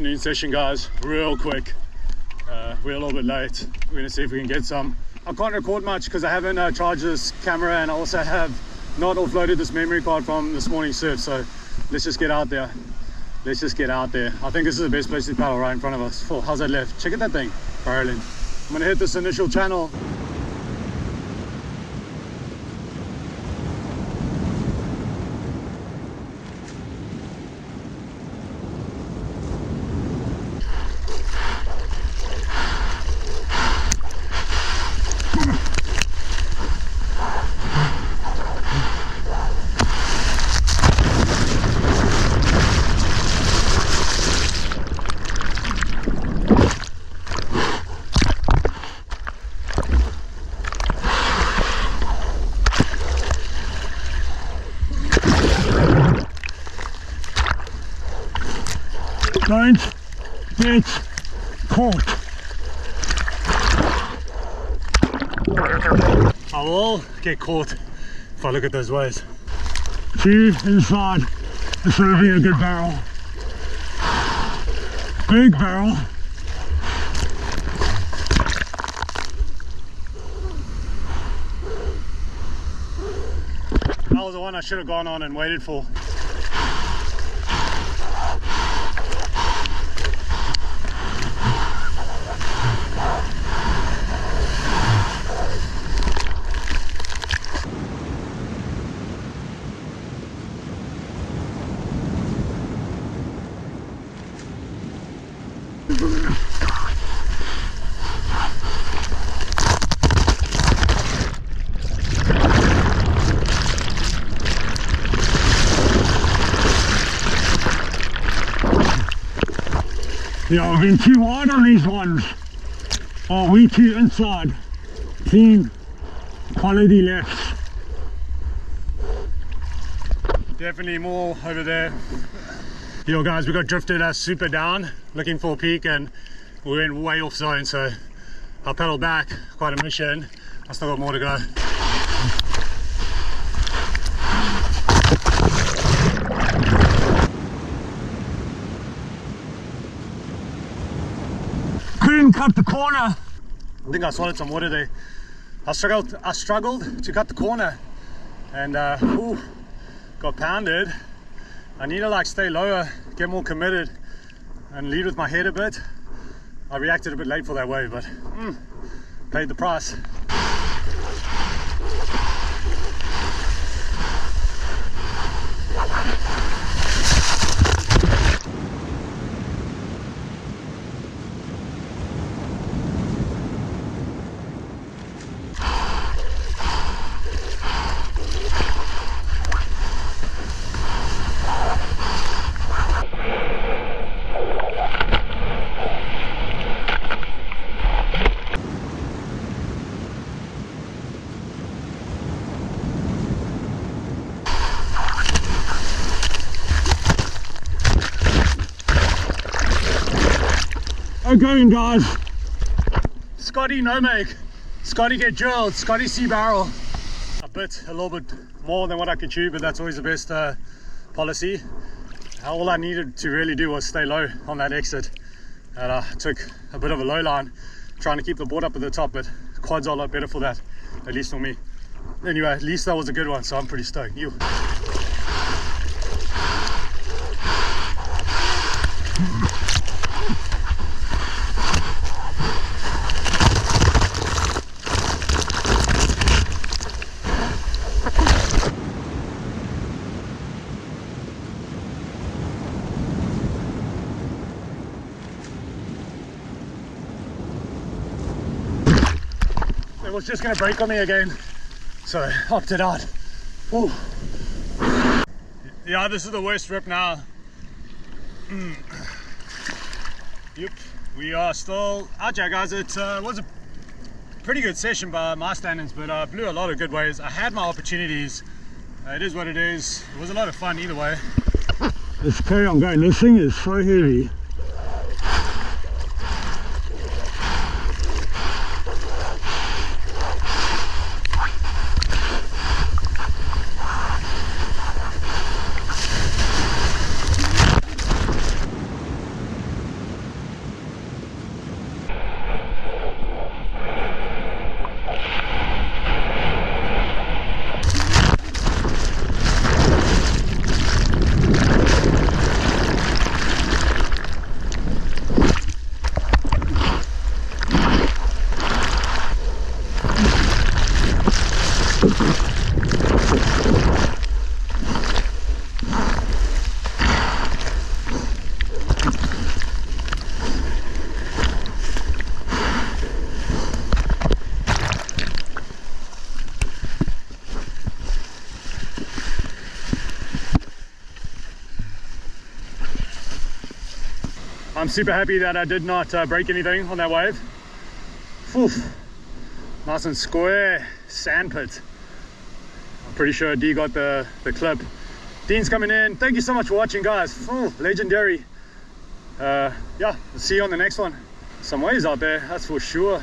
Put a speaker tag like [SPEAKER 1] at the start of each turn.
[SPEAKER 1] afternoon session, guys. Real quick. We're a little bit late. We're gonna see if we can get some. I can't record much because I haven't charged this camera, and I also have not offloaded this memory card from this morning's surf. So let's just get out there. Let's just get out there. I think this is the best place to paddle right in front of us. Oh, how's that left? Check out that thing barreling. I'm gonna hit this initial channel.
[SPEAKER 2] Don't get caught.
[SPEAKER 1] I will get caught if I look at those waves.
[SPEAKER 2] 2 inside is serving a good barrel. Big barrel.
[SPEAKER 1] That was the one I should have gone on and waited for.
[SPEAKER 2] Yeah, I've been too wide on these ones. Oh, we too inside. Clean quality lefts.
[SPEAKER 1] Definitely more over there. Yo guys, we got drifted super down looking for a peak, and we went way off zone, so I paddled back. Quite a mission. I still got more to go.
[SPEAKER 2] Couldn't cut the corner.
[SPEAKER 1] I think I swallowed some water there. I struggled to cut the corner, and got pounded. I need to like stay lower, get more committed, and lead with my head a bit. I reacted a bit late for that wave, but paid the price.
[SPEAKER 2] Going, guys.
[SPEAKER 1] Scotty no make. Scotty get drilled. Scotty sea barrel. A little bit more than what I could chew, but that's always the best policy. All I needed to really do was stay low on that exit, and I took a bit of a low line, trying to keep the board up at the top, but quads are a lot better for that, at least for me. Anyway, at least that was a good one, so I'm pretty stoked. You. It was just going to break on me again, so I opted out. Ooh. Yeah, this is the worst rip now. Yep, we are still out here, guys. It was a pretty good session by my standards, but I blew a lot of good waves. I had my opportunities. It is what it is. It was a lot of fun either way.
[SPEAKER 2] Let's carry on going. This thing is so heavy.
[SPEAKER 1] I'm super happy that I did not break anything on that wave. Oof. Nice and square sand pit. I'm pretty sure D got the clip. Dean's coming in. Thank you so much for watching, guys. Legendary. Yeah, we'll see you on the next one. Some waves out there, that's for sure.